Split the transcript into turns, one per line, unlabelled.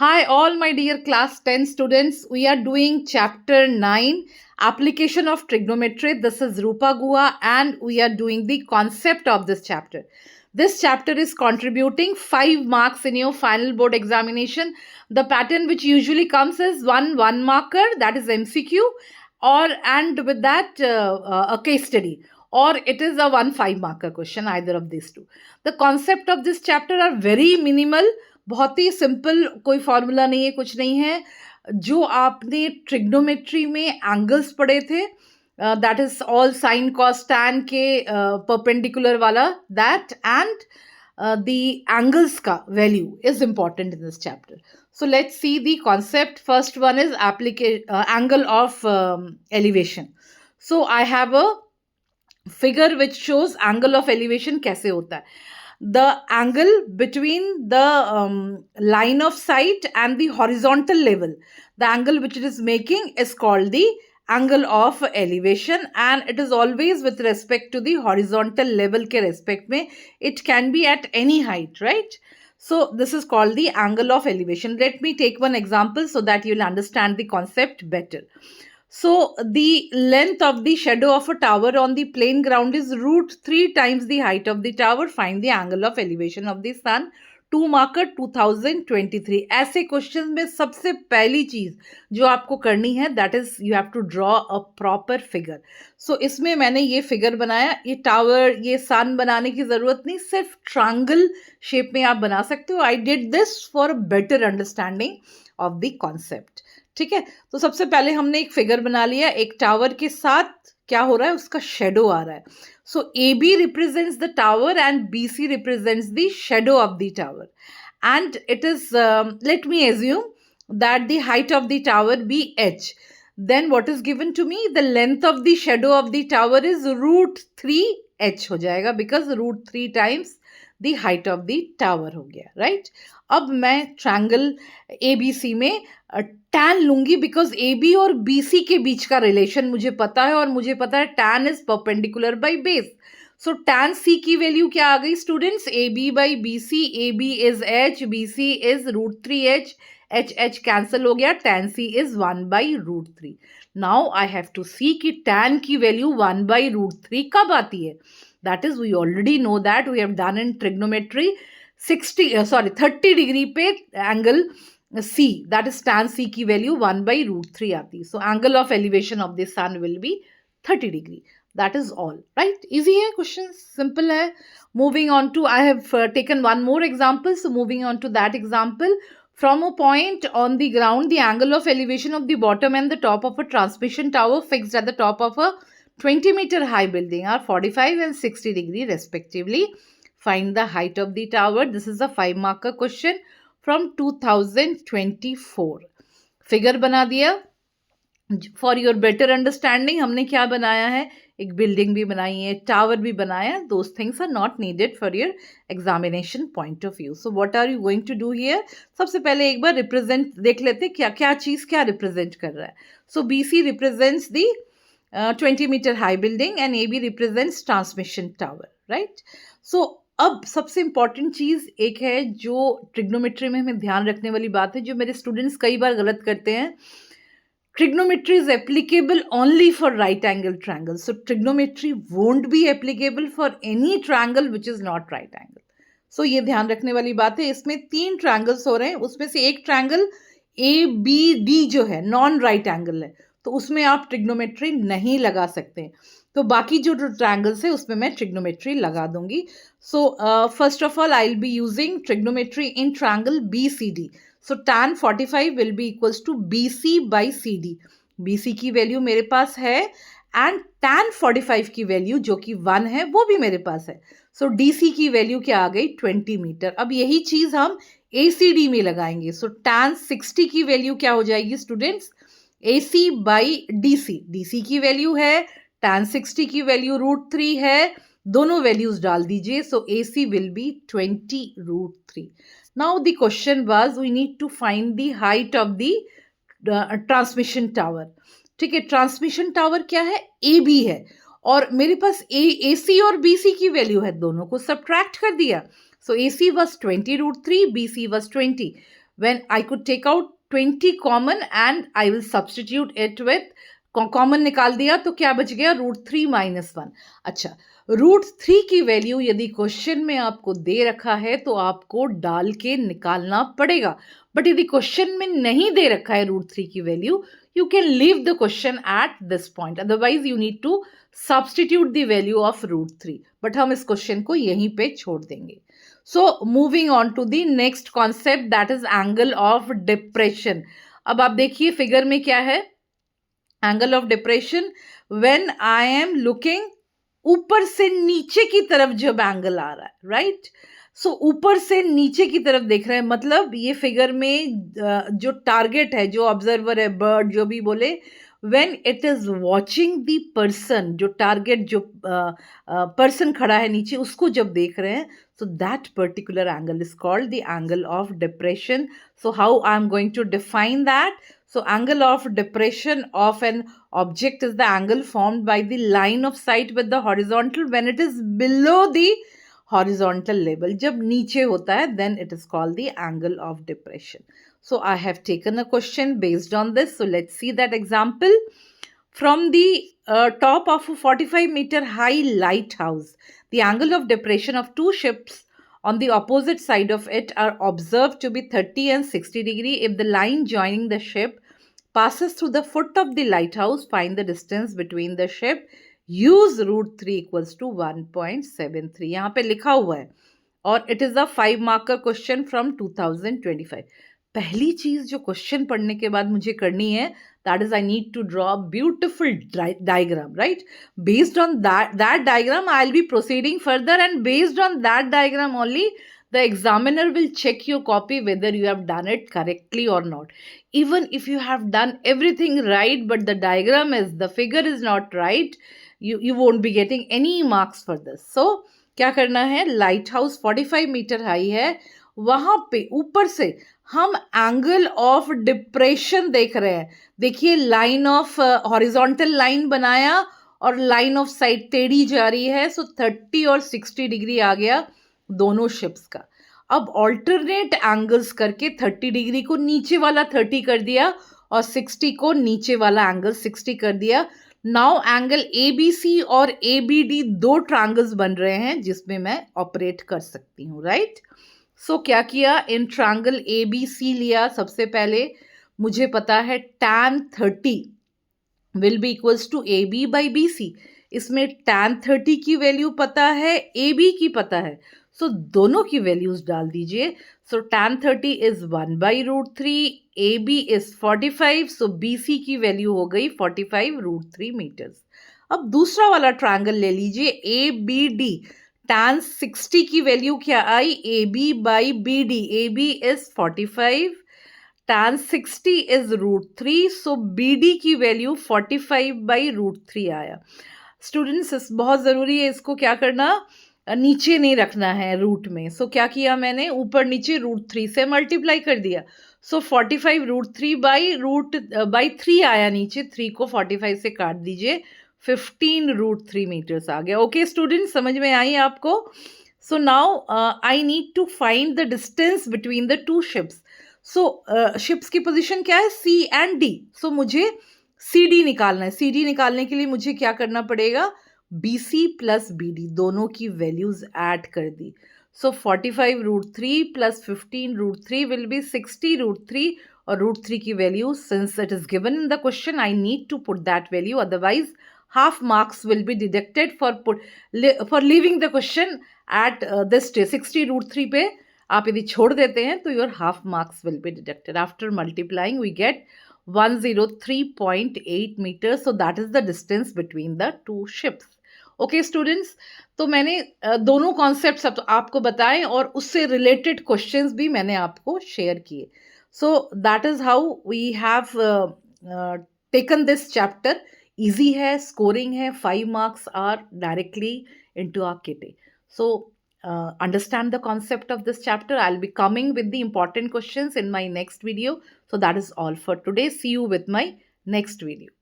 Hi, all my dear class 10 students. We are doing chapter 9, application of trigonometry. This is Rupa Gua, and we are doing the concept of this chapter. This chapter is contributing 5 marks in your final board examination. The pattern which usually comes is one marker, that is MCQ, or and with that a case study, or it is a 5 marker question, either of these two. The concept of this chapter are very minimal, बहुत ही simple, कोई formula नहीं है, कुछ नहीं है. जो आपने trigonometry में एंगल्स पढ़े थे, that is all sine cos tan के परपेंडिकुलर वाला, that and the angles ka value is important in this chapter. So let's see the concept. First one is angle of elevation. So I have a figure which shows angle of elevation kaise hota hai. The angle between the line of sight and the horizontal level, the angle which it is making is called the angle of elevation, and it is always with respect to the horizontal level ke respect mein. It can be at any height, right? So this is called the angle of elevation. Let me take one example so that you'll understand the concept better. So the length of the shadow of a tower on the plain ground is root 3 times the height of the tower. Find the angle of elevation of the sun. 2 marker 2023. ऐसे question में सबसे पहली चीज जो आपको करनी है, that is you have to draw a proper figure. So इसमें मैंने ये फिगर बनाया. ये टावर, ये सन बनाने की जरूरत नहीं, सिर्फ ट्रायंगल शेप में आप बना सकते हो. I did this for better understanding of the concept. ठीक है, तो सबसे पहले हमने एक फिगर बना लिया. एक टावर के साथ क्या हो रहा है, उसका शेडो आ रहा है. So A B represents the tower and B C represents the shadow of the tower, and it is, let me assume that the height of the tower be h. Then what is given to me? The length of the shadow of the tower is root 3 h हो जाएगा, because root 3 times the height of the tower हो गया, right? अब मैं triangle ABC में tan लूंगी, because AB और BC के बीच का रिलेशन मुझे पता है, और मुझे पता है tan is perpendicular by base. So tan C की वैल्यू क्या आ गई students? AB by BC. AB is h, BC is root 3h. h cancel हो गया. tan C is 1 by root 3. Now I have to see कि tan की वैल्यू 1 by root 3 कब आती है. That is, we already know that, we have done in trigonometry. 30 degree पे angle C, that is tan C की वैल्यू 1 by root 3 आती है. So angle of elevation of the sun will be 30 degree. That is all, right? Easy है question, simple है. Moving on to, I have taken one more example. So moving on to that example, from a point on the ground, the angle of elevation of the bottom and the top of a transmission tower fixed at the top of a 20-meter high building are 45 and 60 degree respectively. Find the height of the tower. This is a 5-marker question from 2024. Figure बना दिया. For your better understanding हमने क्या बनाया है, एक building भी बनाई है, टावर भी बनाया. Those things are not needed for your examination point of view. So what are you going to do here? सबसे पहले एक बार रिप्रेजेंट देख लेते क्या क्या चीज़ क्या रिप्रेजेंट कर रहा है. So BC represents the 20-meter high building and AB represents transmission tower, right? So अब सबसे इंपॉर्टेंट चीज़ एक है जो ट्रिग्नोमेट्री में हमें ध्यान रखने वाली बात है, जो मेरे स्टूडेंट्स कई बार गलत करते हैं. Trigonometry is applicable only for right angle triangle. So trigonometry won't be applicable for any triangle which is not right angle. So ये ध्यान रखने वाली बात है. इसमें 3 ट्रायंगल्स हो रहे हैं, उसमें से एक ट्रायंगल ABD जो है नॉन राइट एंगल है, तो उसमें आप ट्रिग्नोमेट्री नहीं लगा सकते. तो बाकी जो ट्रायंगल्स है उसमें मैं ट्रिग्नोमेट्री लगा दूंगी. So first of all I will be using trigonometry in triangle BCD. So tan 45 will be equals to BC by CD. BC की वैल्यू मेरे पास है, एंड tan 45 की वैल्यू जो कि 1 है वो भी मेरे पास है. सो DC की वैल्यू क्या आ गई? 20 मीटर. अब यही चीज हम ACD में लगाएंगे. सो tan 60 की वैल्यू क्या हो जाएगी students? AC by DC. DC की वैल्यू है, tan 60 की वैल्यू रूट 3 है, दोनों वैल्यूज डाल दीजिए. So AC will be 20 root 3. Now the question was we need to find the height of the transmission tower. ठीक है, ट्रांसमिशन टावर क्या है? AB है, और मेरे पास AC और BC की वैल्यू है, दोनों को सब्ट्रैक्ट कर दिया. So AC was 20 root 3, BC was 20. when I could take out 20 common and I will substitute it with common निकाल दिया तो क्या बच गया √3 - 1. अच्छा, √3 की वैल्यू यदि क्वेश्चन में आपको दे रखा है तो आपको डाल के निकालना पड़ेगा, बट यदि क्वेश्चन में नहीं दे रखा है √3 की value, you can leave the question at this point, otherwise you need to substitute the value of √3, but हम इस क्वेश्चन को यहीं पे छोड़ देंगे. So moving on to the next concept, that is angle of depression. अब आप देखिए फिगर में क्या है, angle of depression when I am looking, ऊपर से नीचे की तरफ जब एंगल आ रहा है, राइट. सो ऊपर से नीचे की तरफ देख रहे हैं, मतलब ये फिगर में जो टारगेट है, जो ऑब्जर्वर है, बर्ड जो भी बोले, when it is watching the person, जो टारगेट जो पर्सन खड़ा है नीचे उसको जब देख रहे हैं, so that particular angle is called the angle of depression. So how I am going to define that? So angle of depression of an object is the angle formed by the line of sight with the horizontal when it is below the horizontal level. जब नीचे होता है then it is called the angle of depression. So I have taken a question based on this. So let's see that example. From the top of a 45-meter high lighthouse, the angle of depression of two ships on the opposite side of it are observed to be 30 and 60 degree. If the line joining the ship passes through the foot of the lighthouse, find the distance between the ship. Use √3 equals to 1.73. यहाँ पे लिखा हुआ है और it is a 5 marker question from 2025. पहली चीज जो question पढ़ने के बाद मुझे करनी है, that is I need to draw a beautiful diagram, right? Based on that diagram I'll be proceeding further, and based on that diagram only the examiner will check your copy whether you have done it correctly or not. Even if you have done everything right but the diagram is, the figure is not right, you won't be getting any marks for this. So क्या करना है, light house 45 metre high है, वहां पे ऊपर से हम angle of depression देख रहे हैं. देखिए लाइन ऑफ हॉरिजॉन्टल लाइन बनाया और लाइन ऑफ साइड टेढ़ी जा रही है, सो 30 और 60 डिग्री आ गया दोनों शिप्स का. अब ऑल्टरनेट एंगल्स करके 30 डिग्री को नीचे वाला 30 कर दिया और 60 को नीचे वाला एंगल 60 कर दिया. नाउ एंगल ABC और ABD दो ट्रायंगल्स बन रहे हैं जिसमें मैं ऑपरेट कर सकती हूँ, राइट. सो क्या किया, इन ट्रायंगल ABC लिया. सबसे पहले मुझे पता है tan 30 will be equals to AB by BC. इसमें tan 30 की वैल्यू पता है, AB की पता है, सो दोनों की वैल्यूज डाल दीजिए. सो tan 30 is 1 by √3, AB is 45, so BC की वैल्यू हो गई 45 √3 मीटर्स. अब दूसरा वाला ट्रायंगल ले लीजिए ABD. tan 60 की वैल्यू क्या आई, AB by BD. AB is 45, tan 60 is √3, so BD की वैल्यू 45 बाई √3 आया. स्टूडेंट्स बहुत ज़रूरी है इसको क्या करना, नीचे नहीं रखना है रूट में. सो क्या किया मैंने, ऊपर नीचे √3 से मल्टीप्लाई कर दिया. सो 45 √3 बाई 3 आया नीचे, 3 को 45 से काट दीजिए, 15 √3 मीटर्स आ गया. ओके स्टूडेंट, समझ में आई आपको. So now I need to find the distance between the two ships. So ships की पोजीशन क्या है, C एंड D. सो मुझे CD निकालना है. CD निकालने के लिए मुझे क्या करना पड़ेगा, BC प्लस BD दोनों की वैल्यूज ऐड कर दी. सो 45 √3 प्लस 15 √3 विल बी 60 √3, और √3 की value since it is given in the question I need to put that value, otherwise half marks will be deducted for leaving the question at this stage. 60 √3 पे आप यदि छोड़ देते हैं तो your half marks will be deducted. After multiplying we get 103.8 meters. So that is the distance between the two ships. Okay students, तो मैंने दोनों कॉन्सेप्ट्स आपको बताए और उससे रिलेटेड क्वेश्चंस भी मैंने आपको शेयर किए. So that is how we have taken this chapter. Easy है, स्कोरिंग है, 5 marks are directly into our kitty. So understand the concept of this chapter. I'll be coming with the important questions in my next video. So that is all for today. See you with my next video.